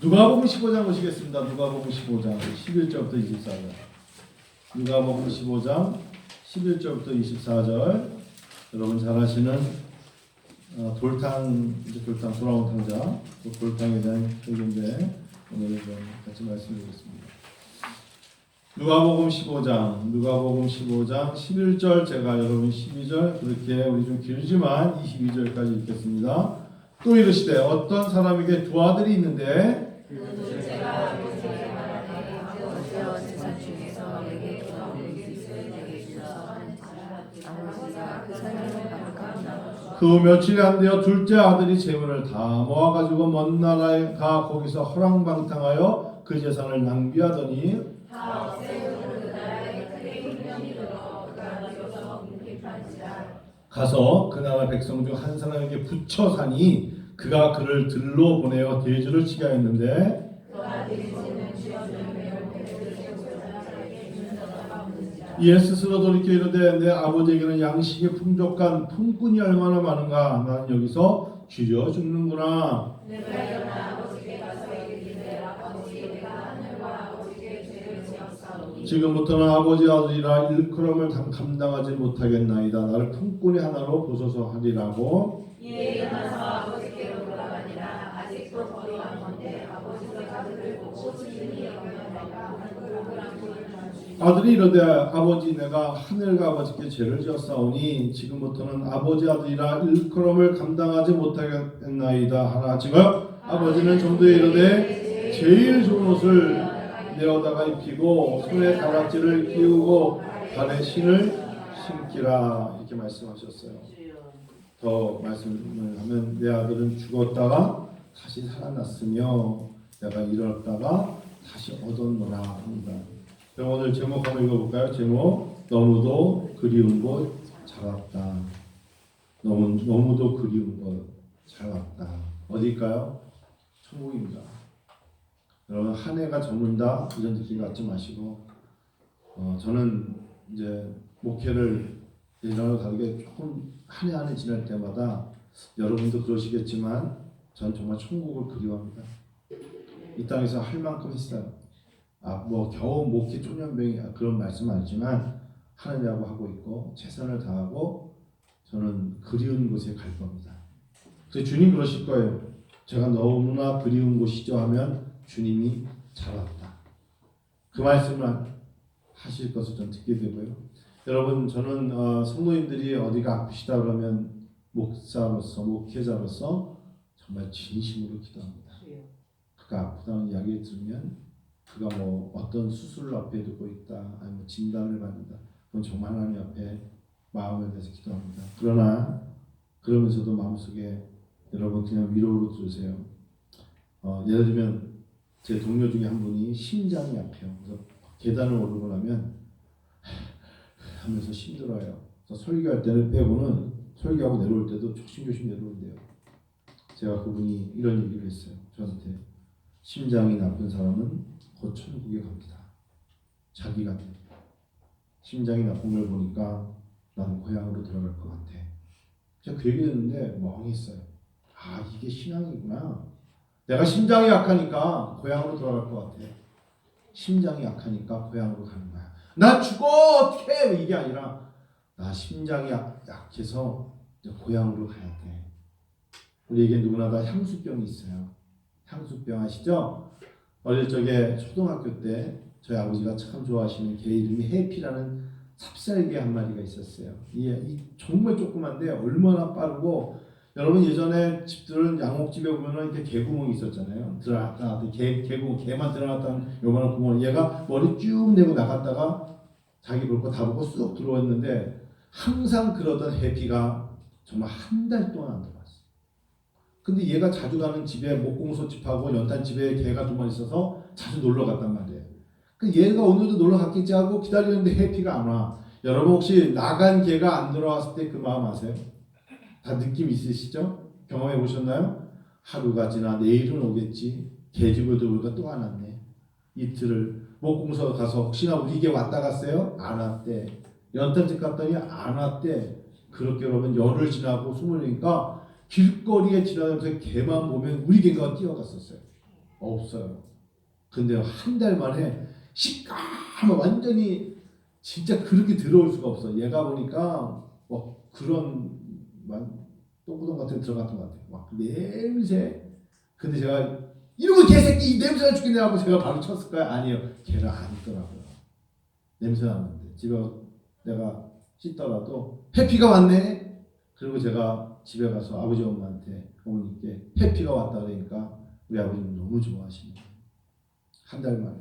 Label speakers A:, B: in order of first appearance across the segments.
A: 누가복음 15장 보시겠습니다. 누가복음 15장 11절부터 24절. 누가복음 15장 11절부터 24절. 여러분 잘 아시는 돌탕 돌아온 탕자, 그 돌탕에 대한 얘기인데 오늘은 좀 같이 말씀드리겠습니다. 누가복음 15장 11절, 제가 여러분 12절, 그렇게 우리 좀 길지만 22절까지 읽겠습니다. 또 이르시되 어떤 사람에게 두 아들이 있는데 그 며칠이 안 되어 둘째 아들이 재물을 다 모아가지고 먼 나라에 가 거기서 허랑방탕하여 그 재산을 낭비하더니 가서 그 나라 백성 중 한 사람에게 붙여 사니 그가 그를 들로 보내어 대주를 치게 하였는데 이에 스스로 돌이켜 이르되 내 아버지에게는 양식이 풍족한 품꾼이 얼마나 많은가. 나는 여기서 줄여 죽는구나. 지금부터는 아버지 아들이라 일컬음을 감당하지 못하겠나이다. 나를 품꾼이 하나로 보소서 하리라고. 아들이 이르되 아버지 내가 하늘과 아버지께 죄를 지었사오니 지금부터는 아버지 아들이라 일컬음을 감당하지 못하겠나이다 하나. 지금 아버지는 정도에 이르되 제일 좋은 옷을 내어다가 입히고 손에 다락질을 끼우고 발에 신을 신기라 이렇게 말씀하셨어요. 더 말씀을 하면 내 아들은 죽었다가 다시 살아났으며 내가 잃었다가 다시 얻었노라 합니다. 그럼 오늘 제목 한번 읽어볼까요? 제목 너무도 그리운 곳 잘 왔다. 너무도 그리운 곳 잘 왔다. 어디일까요? 천국입니다. 여러분 한 해가 저문다 이런 느낌 갖지 마시고 저는 이제 목회를 예전과 다르게 조금 한 해 한 해 지날 때마다 여러분도 그러시겠지만 전 정말 천국을 그리워합니다. 이 땅에서 할 만큼 했어요. 뭐 겨우 목회 초년병이 그런 말씀은 아니지만 하느냐고 하고 있고 최선을 다하고 저는 그리운 곳에 갈 겁니다. 그래서 주님 그러실 거예요. 제가 너무나 그리운 곳이죠 하면 주님이 잘 왔다. 그 말씀을 하실 것을 전 듣게 되고요. 여러분 저는 성도님들이 어디가 아프시다 그러면 목사로서 목회자로서 정말 진심으로 기도합니다. 그가 아프다는 이야기를 들으면 그가 뭐 어떤 수술을 앞에 두고 있다 아니면 진단을 받는다 그건 정말 하나님 앞에 마음을 대해서 기도합니다. 그러나 그러면서도 마음속에 여러분 그냥 위로로 들으세요. 예를 들면 제 동료 중에 한 분이 심장이 아파요. 그래서 계단을 오르고 나면 하면서 힘들어요. 그래서 설교할 때는 빼고는 설교하고 내려올 때도 조심조심 내려온대요. 제가 그분이 이런 얘기를 했어요. 저한테 심장이 나쁜 사람은 곧 천국에 갑니다. 자기가 심장이 나쁜 걸 보니까 나는 고향으로 들어갈 것 같아. 제가 그 얘기 듣는데 멍했어요. 이게 신앙이구나. 내가 심장이 약하니까 고향으로 돌아갈 것 같아. 심장이 약하니까 고향으로 가는 거야. 나 죽어 어떡해 이게 아니라 나 심장이 약해서 고향으로 가야 돼. 우리에게 누구나 다 향수병이 있어요. 향수병 아시죠? 어릴 적에 초등학교 때 저희 아버지가 참 좋아하시는 개 이름이 해피라는 삽살개 한 마리가 있었어요. 이 정말 조그만데 얼마나 빠르고 여러분 예전에 집들은 양옥집에 보면은 이렇게 개구멍이 있었잖아요. 들어갔다 개구멍 개만 들어갔다는 요만한 구멍. 얘가 머리 쭉 내고 나갔다가 자기 볼 거 다 보고 쑥 들어왔는데 항상 그러던 해피가 정말 한 달 동안 안 들어왔어요. 근데 얘가 자주 가는 집에 목공소집하고 연탄집에 개가 두 마리 있어서 자주 놀러 갔단 말이에요. 그 얘가 오늘도 놀러 갔겠지 하고 기다리는데 해피가 안 와. 여러분 혹시 나간 개가 안 돌아왔을 때 그 마음 아세요? 다 느낌 있으시죠? 경험해 보셨나요? 하루가 지나 내일은 오겠지. 개집을 들어보니까 또 안 왔네. 이틀을 목공소 가서 혹시나 우리 개 왔다 갔어요? 안 왔대. 연탄집 갔더니 안 왔대. 그렇게 그러면 열흘 지나고 20일이니까 길거리에 지나면서 개만 보면 우리 개가 뛰어갔었어요. 없어요. 근데 한 달 만에 시까만 완전히 진짜 그렇게 들어올 수가 없어. 얘가 보니까 그런 똥구덩 같은 데 들어갔던 것 같아요. 막 냄새. 근데 제가 이러고 개새끼 이 냄새가 죽겠네 하고 제가 바로 쳤을까요? 아니요. 걔를 안 있더라고요. 냄새 나는데 집에 내가 씻더라도 해피가 왔네. 그리고 제가 집에 가서 아버지 엄마한테 어머니께 해피가 왔다 그러니까 우리 아버지는 너무 좋아하시는 거예요. 한 달 만에.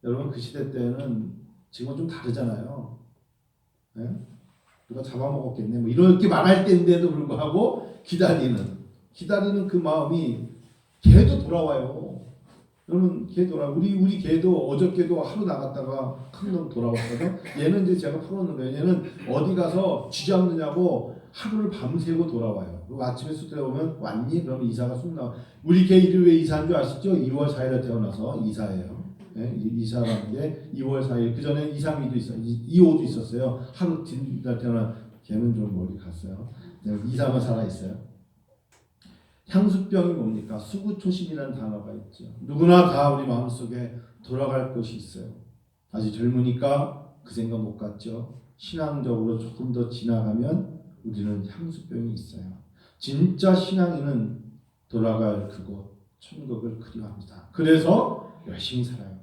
A: 여러분 그 시대 때는 지금은 좀 다르잖아요. 네? 누가 잡아먹었겠네. 뭐 이렇게 말할 때인데도 불구하고 기다리는 그 마음이 걔도 돌아와요. 여러분 걔 우리 걔도 어저께도 하루 나갔다가 큰 놈 돌아왔거든. 얘는 이제 제가 풀어놓는 거예요. 얘는 어디 가서 쥐잡느냐고 하루를 밤새고 돌아와요. 그리고 아침에 쑥 들어오면 왔니? 그러면 이사가 쑥 나와. 우리 걔 이름이 왜 이사한 줄 아시죠? 2월 4일에 태어나서 이사예요. 네? 이사라는 게 2월 4일 그 전에 2, 3일도 있어 2호도 있었어요. 하루 뒤날 태어난 걔는 좀 멀리 갔어요. 네, 2, 3은 살아 있어요. 향수병이 뭡니까? 수구초심이라는 단어가 있죠. 누구나 다 우리 마음속에 돌아갈 곳이 있어요. 아직 젊으니까 그 생각 못 갔죠. 신앙적으로 조금 더 지나가면 우리는 향수병이 있어요. 진짜 신앙인은 돌아갈 그곳 천국을 그리워합니다. 그래서 열심히 살아요.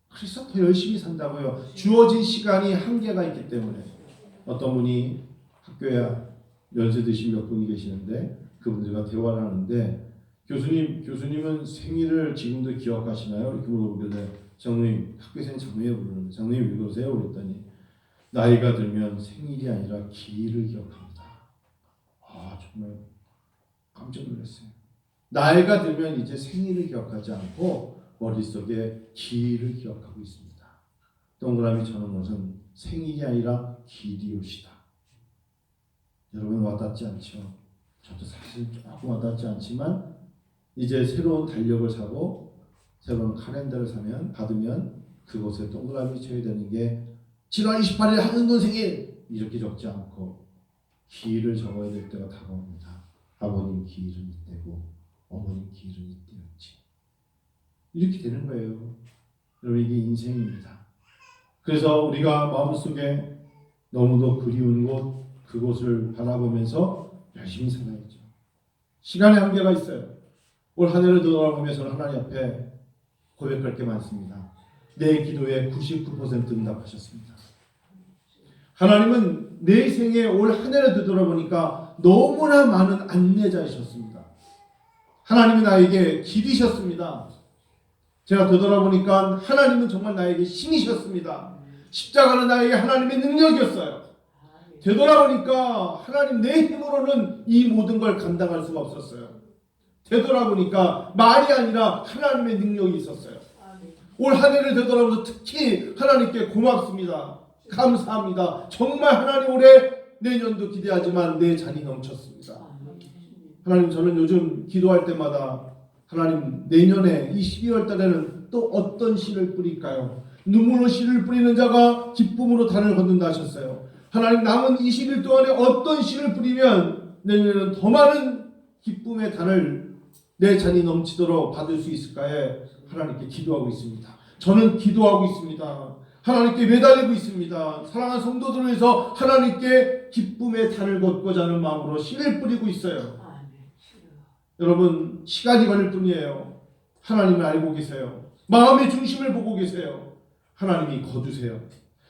A: 그래서 더 열심히 산다고요. 주어진 시간이 한계가 있기 때문에. 어떤 분이 학교에 연세 드신 몇 분이 계시는데 그분들과 대화를 하는데 교수님은 생일을 지금도 기억하시나요? 이렇게 물어보길래 장로님, 학교에서는 장로에 부르는데 장로님 왜 그러세요? 그랬더니 나이가 들면 생일이 아니라 기일을 기억합니다. 아 정말 깜짝 놀랐어요. 나이가 들면 이제 생일을 기억하지 않고 머릿속에 기일을 기억하고 있습니다. 동그라미 쳐놓은 것은 생일이 아니라 기리옷이다. 여러분 와닿지 않죠? 저도 사실 조금 와닿지 않지만 이제 새로운 달력을 사고 새로운 카렌더를 받으면 그곳에 동그라미 쳐야 되는 게 7월 28일 한은돈 생일 이렇게 적지 않고 기일을 적어야 될 때가 다가옵니다. 아버님 기일은 이때고 어머님 기일은 이때였지. 이렇게 되는 거예요. 여러분 이게 인생입니다. 그래서 우리가 마음속에 너무도 그리운 곳 그곳을 바라보면서 열심히 살아야죠. 시간의 한계가 있어요. 올 한 해를 돌아보면서 하나님 앞에 고백할 게 많습니다. 내 기도에 99% 응답하셨습니다. 하나님은 내 생에 올 한 해를 되돌아보니까 너무나 많은 안내자이셨습니다. 하나님이 나에게 길이셨습니다. 제가 되돌아보니까 하나님은 정말 나에게 신이셨습니다. 십자가는 나에게 하나님의 능력이었어요. 되돌아보니까 하나님 내 힘으로는 이 모든 걸 감당할 수가 없었어요. 되돌아보니까 말이 아니라 하나님의 능력이 있었어요. 올 한 해를 되돌아보면서 특히 하나님께 고맙습니다. 감사합니다. 정말 하나님 올해 내년도 기대하지만 내 잔이 넘쳤습니다. 하나님 저는 요즘 기도할 때마다 하나님 내년에 이 12월 달에는 또 어떤 씨를 뿌릴까요? 눈물로 씨를 뿌리는 자가 기쁨으로 단을 걷는다 하셨어요. 하나님 남은 20일 동안에 어떤 씨를 뿌리면 내년에는 더 많은 기쁨의 단을 내 잔이 넘치도록 받을 수 있을까에 하나님께 기도하고 있습니다. 저는 기도하고 있습니다. 하나님께 매달리고 있습니다. 사랑하는 성도들을 위해서 하나님께 기쁨의 단을 걷고자 하는 마음으로 씨를 뿌리고 있어요. 여러분 시간이 걸릴 뿐이에요. 하나님을 알고 계세요. 마음의 중심을 보고 계세요. 하나님이 거두세요.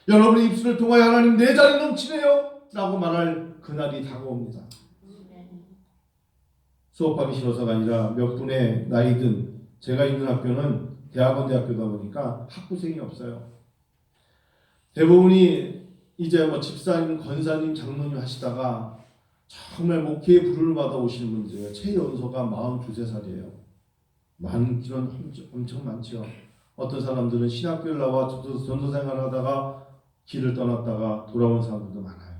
A: 여러분의 입술을 통하여 하나님 내 잔이 넘치네요 라고 말할 그날이 다가옵니다. 수업하기 싫어서가 아니라 몇 분의 나이든 제가 있는 학교는 대학원 대학교다 보니까 학부생이 없어요. 대부분이 이제 뭐 집사님, 권사님, 장로님 하시다가 정말 목회에 부름을 받아 오시는 분들이에요. 최연소가 42~43살이에요. 많기는 엄청 많죠. 어떤 사람들은 신학교를 나와 전도생활을 하다가 길을 떠났다가 돌아온 사람들도 많아요.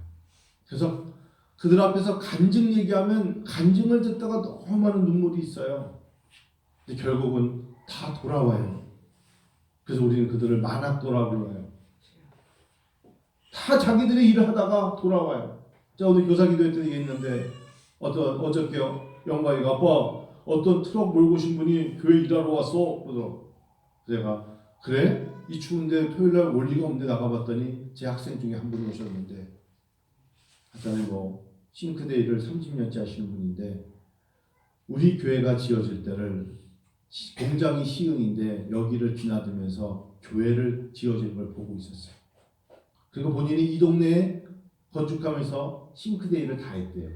A: 그래서 그들 앞에서 간증 얘기하면 간증을 듣다가 너무 많은 눈물이 있어요. 근데 결국은 다 돌아와요. 그래서 우리는 그들을 만학도라고 불러요. 다 자기들의 일을 하다가 돌아와요. 자 오늘 교사 기도회 때 얘기했는데 어저께요 영광이가 아빠 어떤 트럭 몰고 오신 분이 교회 일하러 왔어. 그래서 제가 그래? 이 추운데 토요일날 올 리가 없는데 나가봤더니 제 학생 중에 한 분이 오셨는데 하여튼 뭐 싱크대일을 30년째 하시는 분인데 우리 교회가 지어질 때를 공장이 시흥인데 여기를 지나들면서 교회를 지어지는 걸 보고 있었어요. 그리고 본인이 이 동네에 건축하면서 싱크대일을 다 했대요.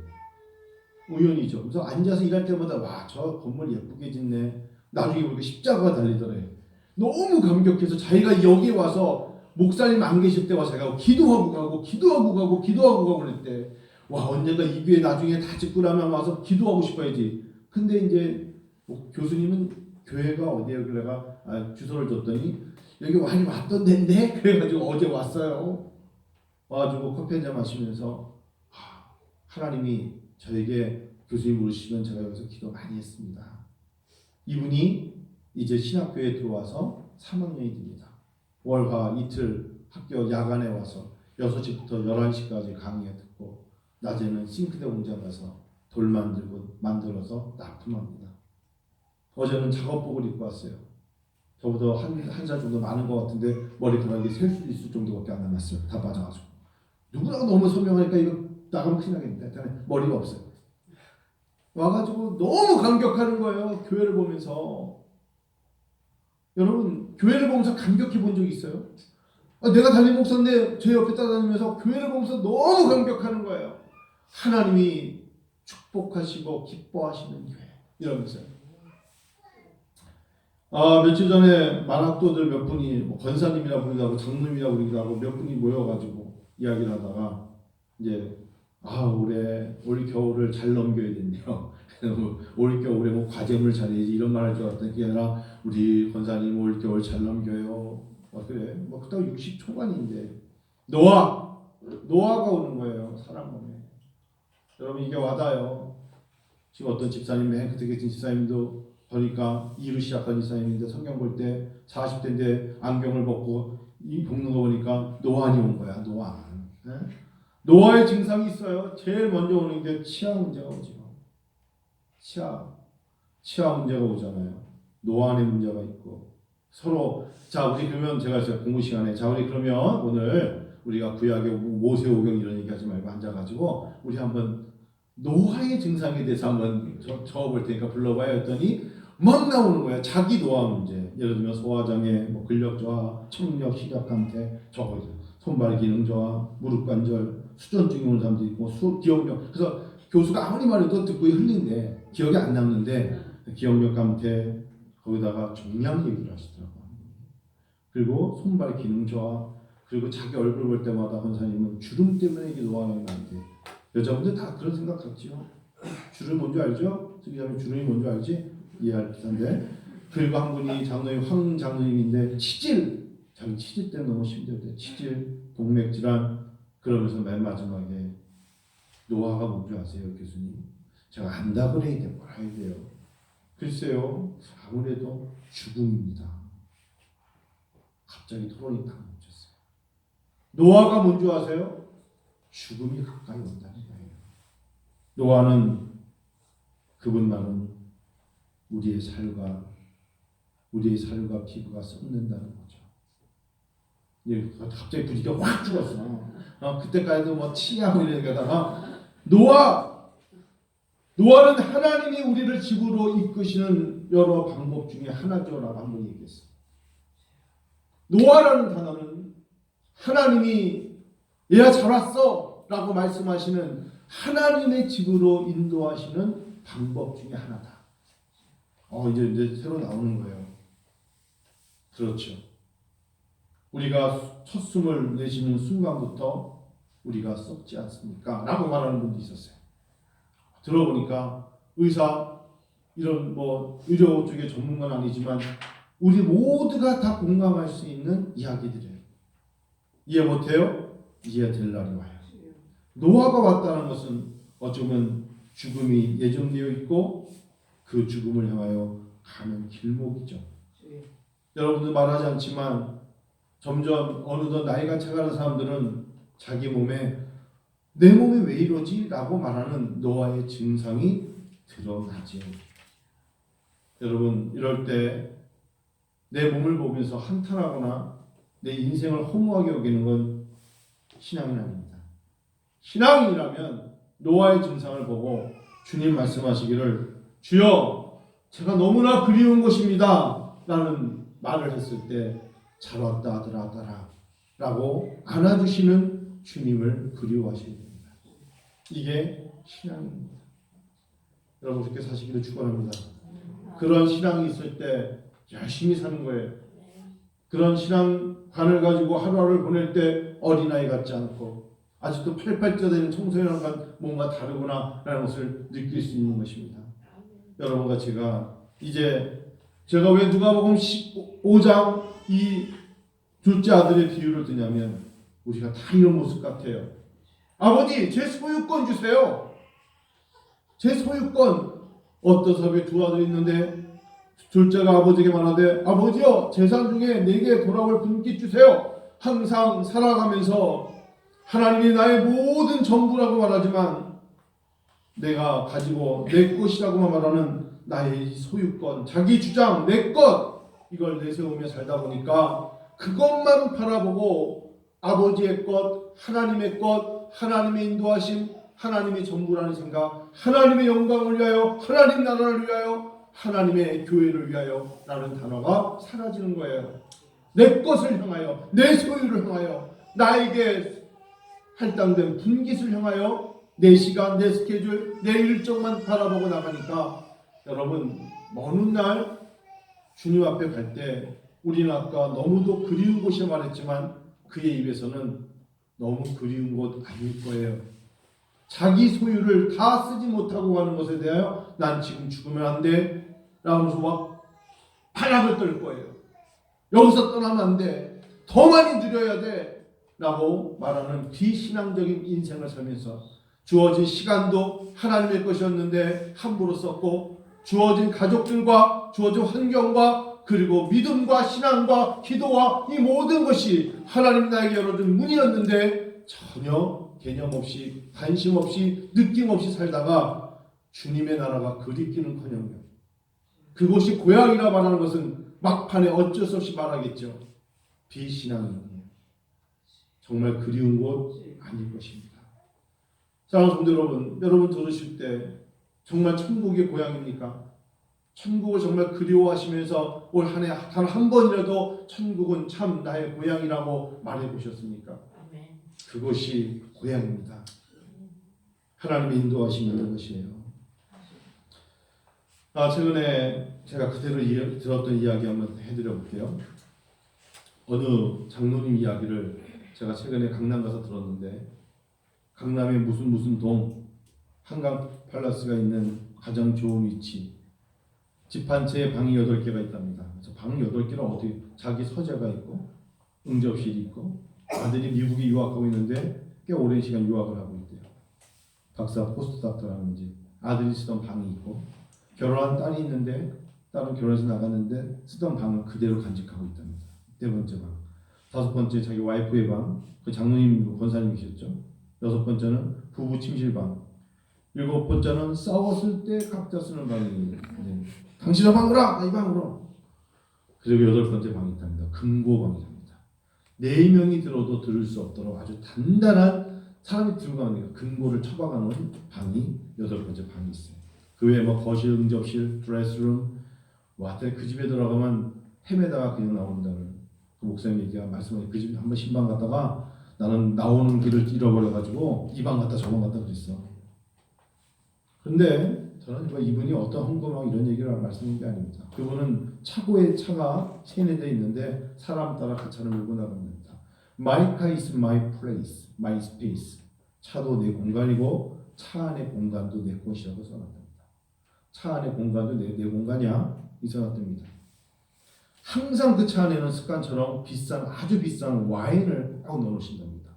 A: 우연이죠. 그래서 앉아서 일할 때마다 와, 저 건물 예쁘게 짓네. 나중에 보니까 십자가가 달리더래. 너무 감격해서 자기가 여기 와서 목사님 안 계실 때 와서 자기가 기도하고 가고 그랬대. 와, 언젠가 이 교회 나중에 다 짓고 나면 와서 기도하고 싶어야지. 근데 이제 뭐 교수님은 교회가 어디예요? 그래가 주소를 줬더니 여기 많이 왔던 데인데 그래가지고 어제 왔어요. 와가지고 커피 한잔 마시면서 하나님이 저에게 교수님 부르시면 제가 여기서 기도 많이 했습니다. 이분이 이제 신학교에 들어와서 3학년이 됩니다. 월화 이틀 학교 야간에 와서 6시부터 11시까지 강의 듣고 낮에는 싱크대 공장 가서 돌 만들어서 납품합니다. 어제는 작업복을 입고 왔어요. 저보다 한 살 정도 많은 것 같은데 머리카락이 셀 수 있을 정도밖에 안 남았어요. 다 빠져가지고. 누구나 너무 선명하니까 이거 나가면 큰일 나겠는데 머리가 없어요. 와가지고 너무 감격하는 거예요. 교회를 보면서. 여러분 교회를 보면서 감격해 본 적 있어요? 내가 담임 목사인데 제 옆에 따라다니면서 교회를 보면서 너무 감격하는 거예요. 하나님이 축복하시고 기뻐하시는 교회 이러면서요. 며칠 전에 만학도들 몇 분이 뭐 권사님이라 부르기도 하고 장로님이라 부르기도 하고 몇 분이 모여가지고 이야기를 하다가 이제 올해 겨울을 잘 넘겨야 된대요. 올 겨울에 뭐 과제물 잘해야지 이런 말 할 줄 알았더니 그게 아니라 우리 권사님 올 겨울 잘 넘겨요. 그래 뭐 그때가 60 초반인데 노아가 오는 거예요. 사람 몸에. 여러분 이게 와닿아요. 지금 어떤 집사님 그때 계신 집사님도 보니까 2로 시작한 집사님인데 성경 볼 때 40대인데 안경을 벗고 이 볶는 거 보니까 노안이 온 거야. 노안. 네? 노아의 증상이 있어요. 제일 먼저 오는 게 치아 문제가 오죠. 치아 문제가 오잖아요. 노안의 문제가 있고 서로 우리 그러면 제가 공부 시간에 우리 그러면 오늘 우리가 구약의 모세오경 이런 얘기하지 말고 앉아가지고 우리 한번 노화의 증상에 대해서 한번 적어볼 테니까 불러봐요 했더니 막 나오는 거야. 자기 노화 문제. 예를 들면 소화장애, 근력 저하, 청력, 시력 감퇴, 손발 기능 저하, 무릎 관절, 수전증이 오는 사람도 있고 기억력. 그래서 교수가 아무리 말해도 듣고 흘린데 기억이 안 남는데 기억력 감퇴 거기다가 종양 얘기를 하시더라고요. 그리고 손발 기능 저하 그리고 자기 얼굴 볼 때마다 권사님은 주름 때문에 이게 노화가 나는데 여자분들 다 그런 생각 같지요. 주름 뭔지 알죠? 특이하면 주름이 뭔지 알지? 이해할 텐데. 그리고 한 분이 장로님 황 장로님인데 자기 치질 때문에 너무 힘들대. 치질, 동맥 질환 그러면서 맨 마지막에 노화가 뭔지 아세요, 교수님? 제가 안다 그래야 돼, 뭐라 해야 돼요? 글쎄요, 아무래도 죽음입니다. 갑자기 토론이 딱 멈췄어요. 노화가 뭔지 아세요? 죽음이 가까이 온다는 거예요. 노화는 그분만은 우리의 살과 피부가 썩는다는 거죠. 갑자기 분위기가 확 죽었어. 그때까지도 뭐 치하고 이러다가 노아는 하나님이 우리를 집으로 이끄시는 여러 방법 중에 하나죠라고 한 분이 얘기했어요. 노아라는 단어는 하나님이 얘야 잘 왔어 라고 말씀하시는 하나님의 집으로 인도하시는 방법 중에 하나다. 이제 새로 나오는 거예요. 그렇죠. 우리가 첫 숨을 내쉬는 순간부터 우리가 썩지 않습니까? 라고 말하는 분도 있었어요. 들어보니까 의사 이런 의료 쪽의 전문가는 아니지만 우리 모두가 다 공감할 수 있는 이야기들이에요. 이해 못해요? 이해될 날이 와요. 노아가 왔다는 것은 어쩌면 죽음이 예정되어 있고 그 죽음을 향하여 가는 길목이죠. 여러분들 말하지 않지만 점점 어느덧 나이가 차가는 사람들은 자기 몸에 내 몸이 왜 이러지? 라고 말하는 노화의 증상이 드러나죠. 여러분 이럴 때 내 몸을 보면서 한탄하거나 내 인생을 허무하게 여기는 건 신앙이 아닙니다. 신앙이라면 노아의 증상을 보고 주님 말씀하시기를 주여 제가 너무나 그리운 것입니다 라는 말을 했을 때 잘 왔다 아들아 따라 라고 안아주시는 주님을 그리워하셔야 됩니다. 이게 신앙입니다. 여러분 그렇게 사시기를 축원합니다. 그런 신앙이 있을 때 열심히 사는 거예요. 그런 신앙관을 가지고 하루하루를 보낼 때 어린아이 같지 않고 아직도 팔팔 뛰어다니는 청소년과 뭔가 다르구나라는 것을 느낄 수 있는 것입니다. 여러분과 제가 왜 누가복음 15장 이 둘째 아들의 비유를 드냐면 우리가 다 이런 모습 같아요. 아버지 제 소유권 주세요. 제 소유권. 어떤 사람이 두 아들이 있는데 둘째가 아버지에게 말하되 아버지여 재산 중에 내게 돌아올 분깃 주세요. 항상 살아가면서 하나님이 나의 모든 전부라고 말하지만 내가 가지고 내 것이라고만 말하는 나의 소유권, 자기 주장, 내 것 이걸 내세우며 살다 보니까 그것만 바라보고 아버지의 것, 하나님의 것, 하나님의 인도하심, 하나님의 전부라는 생각, 하나님의 영광을 위하여, 하나님 나라를 위하여, 하나님의 교회를 위하여 라는 단어가 사라지는 거예요. 내 것을 향하여, 내 소유를 향하여, 나에게 할당된 분깃을 향하여 내 시간, 내 스케줄, 내 일정만 바라보고 나가니까 여러분 먼 훗날 주님 앞에 갈 때 우리는 아까 너무도 그리운 곳이 말했지만 그의 입에서는 너무 그리운 곳 아닐 거예요. 자기 소유를 다 쓰지 못하고 가는 것에 대하여 난 지금 죽으면 안 돼 라면서 막 반항을 떨 거예요. 여기서 떠나면 안 돼. 더 많이 누려야 돼 라고 말하는 비신앙적인 인생을 살면서 주어진 시간도 하나님의 것이었는데 함부로 썼고 주어진 가족들과 주어진 환경과 그리고 믿음과 신앙과 기도와 이 모든 것이 하나님 나에게 열어준 문이었는데 전혀 개념 없이 관심 없이 느낌 없이 살다가 주님의 나라가 그립기는커녕 그곳이 고향이라 말하는 것은 막판에 어쩔 수 없이 말하겠죠. 비신앙이에요. 정말 그리운 곳 아닐 것입니다. 사랑하는 성도 여러분 들으실 때 정말 천국이 고향입니까? 천국을 정말 그리워하시면서 올 한 해 단 한 번이라도 천국은 참 나의 고향이라고 말해 보셨습니까? 그것이 고향입니다. 하나님의 인도하심이 있는 것이에요. 최근에 제가 그대로 들었던 이야기 한번 해드려 볼게요. 어느 장로님 이야기를 제가 최근에 강남 가서 들었는데 강남의 무슨 동 한강 팔라스가 있는 가장 좋은 위치 집 한 채에 방이 8개가 있답니다. 그래서 방 8개는 어떻게 자기 서재가 있고 응접실이 있고 아들이 미국에 유학하고 있는데 꽤 오랜 시간 유학을 하고 있대요. 박사 포스트닥터라는지 아들이 쓰던 방이 있고 결혼한 딸이 있는데 딸은 결혼해서 나갔는데 쓰던 방을 그대로 간직하고 있답니다. 4번째 방. 5번째 자기 와이프의 방, 그 장로님 권사님이셨죠. 6번째는 부부 침실방. 7번째는 싸웠을 때 각자 쓰는 방이에요. 네. 당신의 방으로 이 방으로. 그리고 8번째 방이 있답니다. 금고방이랍니다. 4명이 들어도 들을 수 없도록 아주 단단한 사람이 들고 가는 금고를 처박아놓은 방이 8번째 방이 있어요. 그 외에 거실, 응접실, 드레스룸 하여튼 그 집에 들어가면 헤매다가 그냥 나온다는 그 목사님이 말씀하신 그 집에 한번 신방 갔다가 나는 나오는 길을 잃어버려가지고 이 방 갔다 저 방 갔다 그랬어. 근데 저는 이분이 어떤 헌금하고 이런 얘기를 말씀드린 게 아닙니다. 그분은 차고에 차가 세뇌되어 있는데 사람 따라 그 차를 몰고 나갑니다. My car is my place, my space. 차도 내 공간이고 차 안의 공간도 내 것이라고 써놨답니다. 차 안의 공간도 내 공간이야 이 써놨답니다. 항상 그 차 안에는 습관처럼 아주 비싼 와인을 꼭 넣어놓으신답니다.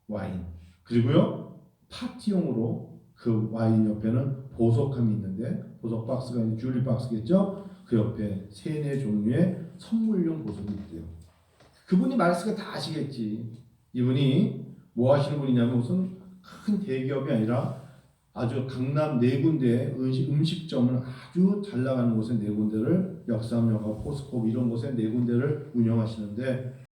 A: 와인. 그리고요 파티용으로 그 와인 옆에는 보석함이 있는데 보석 박스가 있는 쥬리 박스겠죠. 그 옆에 3-4 종류의 선물용 보석이 있대요. 그분이 말씀을 다 아시겠지. 이분이 뭐 하시는 분이냐면 무슨 큰 대기업이 아니라 아주 강남 네 군데 음식점을 아주 잘 나가는 곳에 네 군데를 역삼역하고 포스코 이런 곳에 네 군데를 운영하시는데